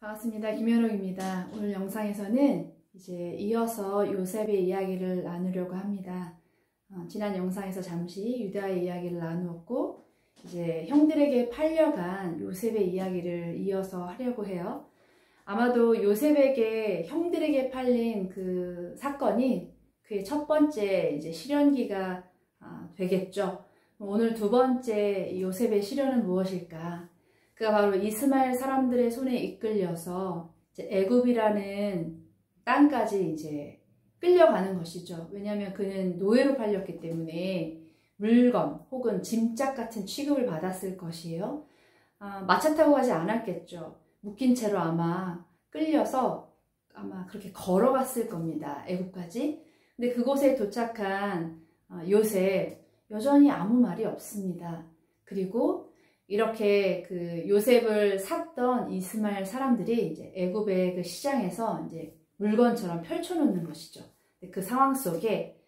반갑습니다. 김현옥입니다. 오늘 영상에서는 이제 이어서 요셉의 이야기를 나누려고 합니다. 지난 영상에서 잠시 유다의 이야기를 나누었고 이제 형들에게 팔려간 요셉의 이야기를 이어서 하려고 해요. 아마도 요셉에게 형들에게 팔린 그 사건이 그의 첫 번째 이제 시련기가 되겠죠. 오늘 두 번째 요셉의 시련은 무엇일까? 그가 바로 이스마엘 사람들의 손에 이끌려서 이제 애굽이라는 땅까지 이제 끌려가는 것이죠. 왜냐하면 그는 노예로 팔렸기 때문에 물건 혹은 짐짝 같은 취급을 받았을 것이에요. 마차 타고 가지 않았겠죠. 묶인 채로 아마 끌려서 아마 그렇게 걸어갔을 겁니다. 애굽까지. 근데 그곳에 도착한 요셉 여전히 아무 말이 없습니다. 그리고 이렇게 그 요셉을 샀던 이스마엘 사람들이 이제 애굽의 그 시장에서 이제 물건처럼 펼쳐놓는 것이죠. 그 상황 속에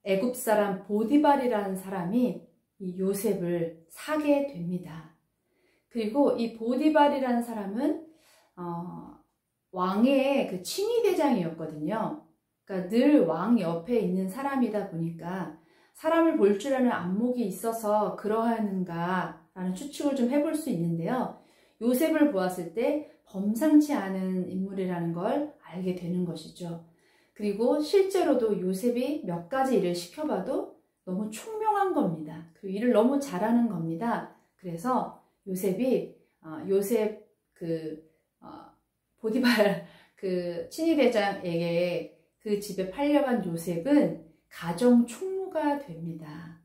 애굽 사람 보디발이라는 사람이 이 요셉을 사게 됩니다. 그리고 이 보디발이라는 사람은 왕의 그 친위대장이었거든요. 그러니까 늘 왕 옆에 있는 사람이다 보니까 사람을 볼 줄 아는 안목이 있어서 그러하는가 라는 추측을 좀 해볼 수 있는데요. 요셉을 보았을 때 범상치 않은 인물이라는 걸 알게 되는 것이죠. 그리고 실제로도 요셉이 몇 가지 일을 시켜봐도 너무 총명한 겁니다. 그리고 일을 너무 잘하는 겁니다. 그래서 요셉이 요셉 보디발 그 친위대장에게 그 집에 팔려간 요셉은 가정 총무가 됩니다.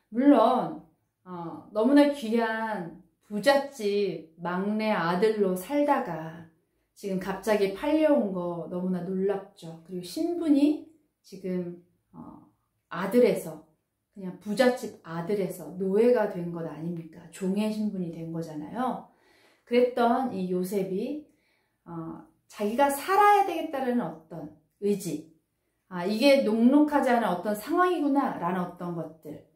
물론 너무나 귀한 부잣집 막내 아들로 살다가 지금 갑자기 팔려온 거 너무나 놀랍죠. 그리고 신분이 지금 아들에서 그냥 부잣집 아들에서 노예가 된 것 아닙니까? 종의 신분이 된 거잖아요. 그랬던 이 요셉이 자기가 살아야 되겠다는 어떤 의지, 이게 녹록하지 않은 어떤 상황이구나 라는 어떤 것들,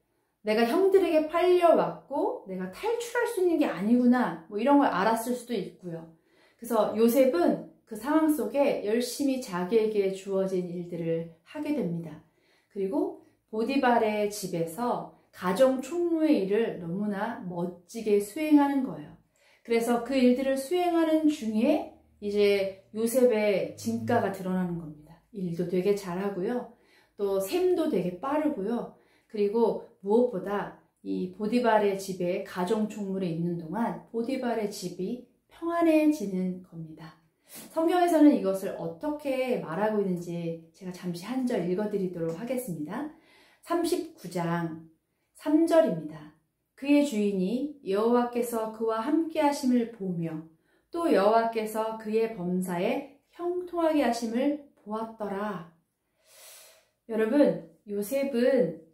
내가 형들에게 팔려왔고 내가 탈출할 수 있는 게 아니구나 뭐 이런 걸 알았을 수도 있고요. 그래서 요셉은 그 상황 속에 열심히 자기에게 주어진 일들을 하게 됩니다. 그리고 보디발의 집에서 가정 총무의 일을 너무나 멋지게 수행하는 거예요. 그래서 그 일들을 수행하는 중에 이제 요셉의 진가가 드러나는 겁니다. 일도 되게 잘하고요. 또 셈도 되게 빠르고요. 그리고 무엇보다 이 보디발의 집에 가정 총무에 있는 동안 보디발의 집이 평안해지는 겁니다. 성경에서는 이것을 어떻게 말하고 있는지 제가 잠시 한 절 읽어드리도록 하겠습니다. 39장 3절입니다. 그의 주인이 여호와께서 그와 함께 하심을 보며 또 여호와께서 그의 범사에 형통하게 하심을 보았더라. 여러분, 요셉은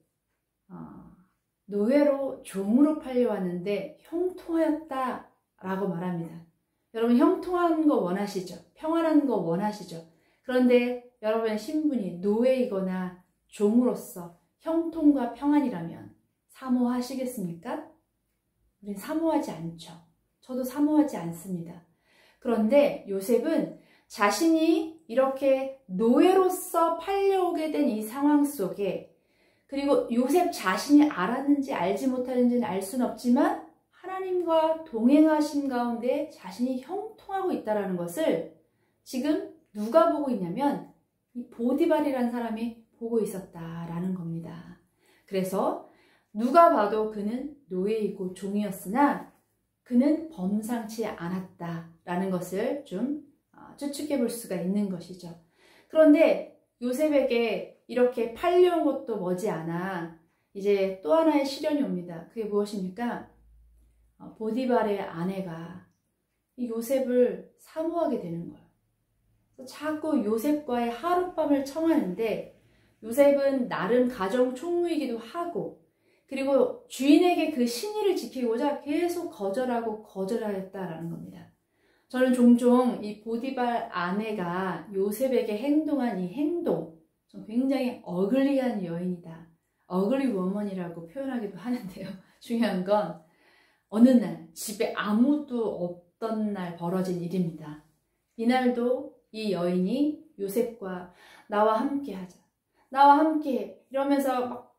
노예로 종으로 팔려왔는데 형통하였다 라고 말합니다. 여러분, 형통한 거 원하시죠? 평안한 거 원하시죠? 그런데 여러분의 신분이 노예이거나 종으로서 형통과 평안이라면 사모하시겠습니까? 우린 사모하지 않죠. 저도 사모하지 않습니다. 그런데 요셉은 자신이 이렇게 노예로서 팔려오게 된 이 상황 속에, 그리고 요셉 자신이 알았는지 알지 못하는지는 알 수는 없지만 하나님과 동행하신 가운데 자신이 형통하고 있다는 것을 지금 누가 보고 있냐면 이 보디발이라는 사람이 보고 있었다라는 겁니다. 그래서 누가 봐도 그는 노예이고 종이었으나 그는 범상치 않았다라는 것을 좀 추측해 볼 수가 있는 것이죠. 그런데 요셉에게 이렇게 팔려온 것도 머지않아 이제 또 하나의 시련이 옵니다. 그게 무엇입니까? 보디발의 아내가 이 요셉을 사모하게 되는 거예요. 그래서 자꾸 요셉과의 하룻밤을 청하는데 요셉은 나름 가정 총무이기도 하고 그리고 주인에게 그 신의를 지키고자 계속 거절하고 거절하였다라는 겁니다. 저는 종종 이 보디발 아내가 요셉에게 행동한 이 행동, 굉장히 어글리한 여인이다, 어글리 워먼이라고 표현하기도 하는데요. 중요한 건 어느 날 집에 아무도 어떤 날 벌어진 일입니다. 이날도 이 여인이 요셉과 나와 함께 하자, 나와 함께 해 이러면서 막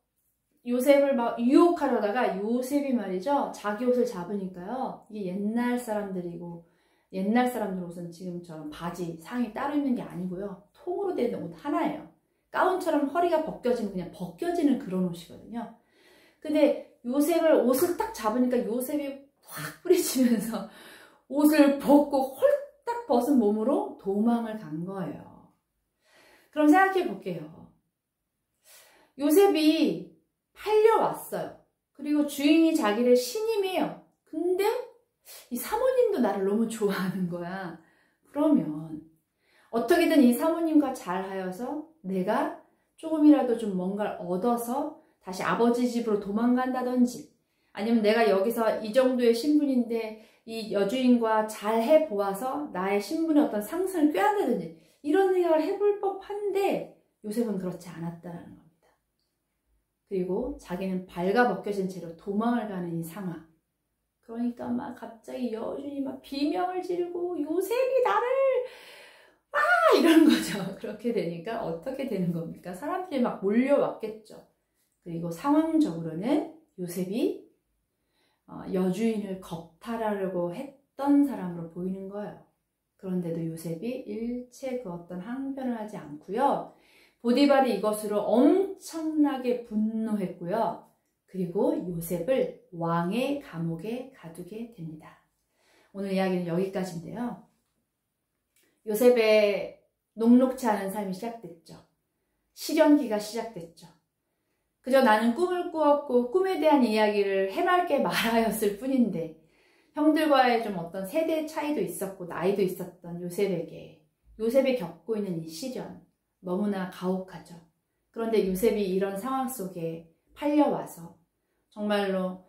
요셉을 막 유혹하려다가 요셉이 말이죠, 자기 옷을 잡으니까요, 이게 옛날 사람들이고, 옛날 사람들 옷은 지금처럼 바지, 상의 따로 입는 게 아니고요, 통으로 된 옷 하나예요. 가운처럼 허리가 벗겨지면 그냥 벗겨지는 그런 옷이거든요. 근데 요셉을 옷을 딱 잡으니까 요셉이 확 뿌리치면서 옷을 벗고 홀딱 벗은 몸으로 도망을 간 거예요. 그럼 생각해 볼게요. 요셉이 팔려왔어요. 그리고 주인이 자기를 신임해요. 근데 이 사모님도 나를 너무 좋아하는 거야. 그러면 어떻게든 이 사모님과 잘하여서 내가 조금이라도 좀 뭔가를 얻어서 다시 아버지 집으로 도망간다든지, 아니면 내가 여기서 이 정도의 신분인데 이 여주인과 잘 해보아서 나의 신분의 어떤 상승을 꾀한다든지, 이런 생각을 해볼 법한데 요셉은 그렇지 않았다는 겁니다. 그리고 자기는 발가벗겨진 채로 도망을 가는 이 상황. 그러니까 막 갑자기 여주인이 막 비명을 지르고 요셉이 나를 이런 거죠. 그렇게 되니까 어떻게 되는 겁니까? 사람들이 막 몰려왔겠죠. 그리고 상황적으로는 요셉이 여주인을 겁탈하려고 했던 사람으로 보이는 거예요. 그런데도 요셉이 일체 그 어떤 항변을 하지 않고요. 보디발이 이것으로 엄청나게 분노했고요. 그리고 요셉을 왕의 감옥에 가두게 됩니다. 오늘 이야기는 여기까지인데요. 요셉의 녹록치 않은 삶이 시작됐죠. 시련기가 시작됐죠. 그저 나는 꿈을 꾸었고 꿈에 대한 이야기를 해맑게 말하였을 뿐인데, 형들과의 좀 어떤 세대 차이도 있었고 나이도 있었던 요셉에게 요셉이 겪고 있는 이 시련, 너무나 가혹하죠. 그런데 요셉이 이런 상황 속에 팔려와서 정말로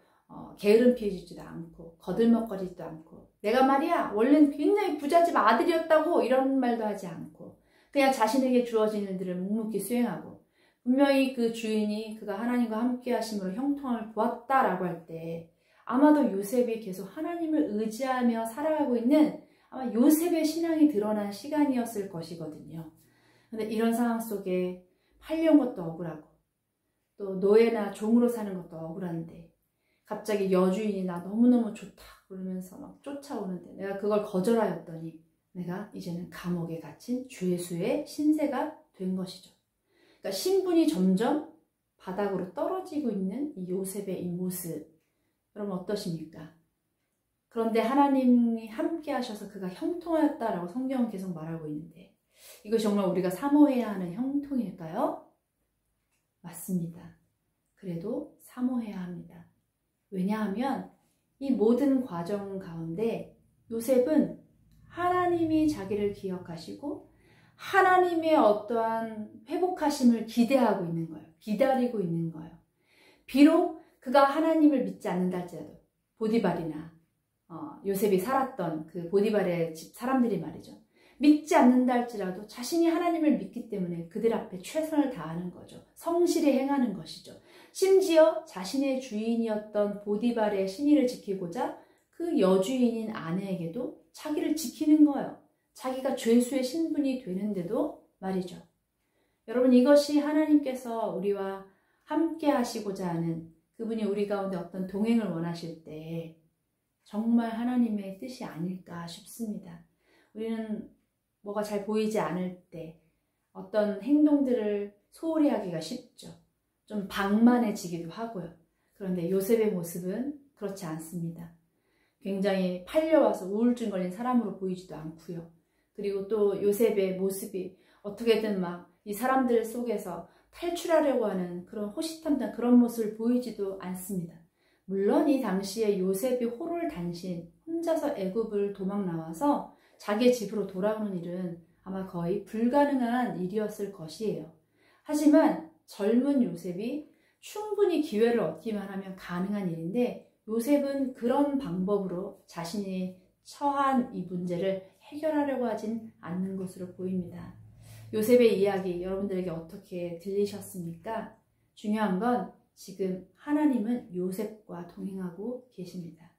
게으름 피우지도 않고 거들먹거리지도 않고, 내가 말이야 원래는 굉장히 부잣집 아들이었다고 이런 말도 하지 않고, 그냥 자신에게 주어진 일들을 묵묵히 수행하고, 분명히 그 주인이 그가 하나님과 함께 하심으로 형통함을 보았다라고 할 때 아마도 요셉이 계속 하나님을 의지하며 살아가고 있는 아마 요셉의 신앙이 드러난 시간이었을 것이거든요. 근데 이런 상황 속에 팔려온 것도 억울하고 또 노예나 종으로 사는 것도 억울한데, 갑자기 여주인이 나 너무너무 좋다 그러면서 막 쫓아오는데 내가 그걸 거절하였더니 내가 이제는 감옥에 갇힌 죄수의 신세가 된 것이죠. 그러니까 신분이 점점 바닥으로 떨어지고 있는 이 요셉의 이 모습, 여러분 어떠십니까? 그런데 하나님이 함께 하셔서 그가 형통하였다라고 성경은 계속 말하고 있는데, 이것이 정말 우리가 사모해야 하는 형통일까요? 맞습니다. 그래도 사모해야 합니다. 왜냐하면 이 모든 과정 가운데 요셉은 하나님이 자기를 기억하시고 하나님의 어떠한 회복하심을 기대하고 있는 거예요. 기다리고 있는 거예요. 비록 그가 하나님을 믿지 않는다 할지라도, 보디발이나 요셉이 살았던 그 보디발의 집 사람들이 말이죠, 믿지 않는다 할지라도 자신이 하나님을 믿기 때문에 그들 앞에 최선을 다하는 거죠. 성실히 행하는 것이죠. 심지어 자신의 주인이었던 보디발의 신의를 지키고자 그 여주인인 아내에게도 자기를 지키는 거예요. 자기가 죄수의 신분이 되는데도 말이죠. 여러분, 이것이 하나님께서 우리와 함께 하시고자 하는, 그분이 우리 가운데 어떤 동행을 원하실 때 정말 하나님의 뜻이 아닐까 싶습니다. 우리는 뭐가 잘 보이지 않을 때 어떤 행동들을 소홀히 하기가 쉽죠. 좀 방만해지기도 하고요. 그런데 요셉의 모습은 그렇지 않습니다. 굉장히 팔려와서 우울증 걸린 사람으로 보이지도 않고요. 그리고 또 요셉의 모습이 어떻게든 막 이 사람들 속에서 탈출하려고 하는 그런 호시탐탐 그런 모습을 보이지도 않습니다. 물론 이 당시에 요셉이 호롤단신 혼자서 애굽을 도망 나와서 자기의 집으로 돌아오는 일은 아마 거의 불가능한 일이었을 것이에요. 하지만 젊은 요셉이 충분히 기회를 얻기만 하면 가능한 일인데, 요셉은 그런 방법으로 자신이 처한 이 문제를 해결하려고 하진 않는 것으로 보입니다. 요셉의 이야기 여러분들에게 어떻게 들리셨습니까? 중요한 건 지금 하나님은 요셉과 동행하고 계십니다.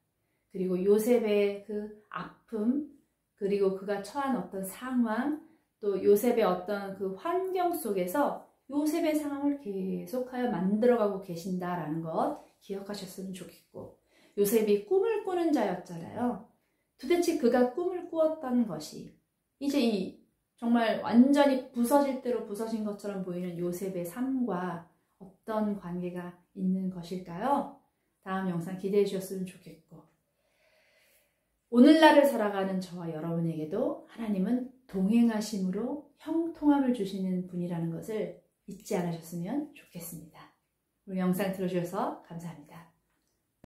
그리고 요셉의 그 아픔, 그리고 그가 처한 어떤 상황, 또 요셉의 어떤 그 환경 속에서 요셉의 상황을 계속하여 만들어가고 계신다라는 것 기억하셨으면 좋겠고, 요셉이 꿈을 꾸는 자였잖아요. 도대체 그가 꿈을 꾸었던 것이 이제 이 정말 완전히 부서질 대로 부서진 것처럼 보이는 요셉의 삶과 어떤 관계가 있는 것일까요? 다음 영상 기대해 주셨으면 좋겠고, 오늘날을 살아가는 저와 여러분에게도 하나님은 동행하심으로 형통함을 주시는 분이라는 것을 잊지 않으셨으면 좋겠습니다. 오늘 영상 들어주셔서 감사합니다.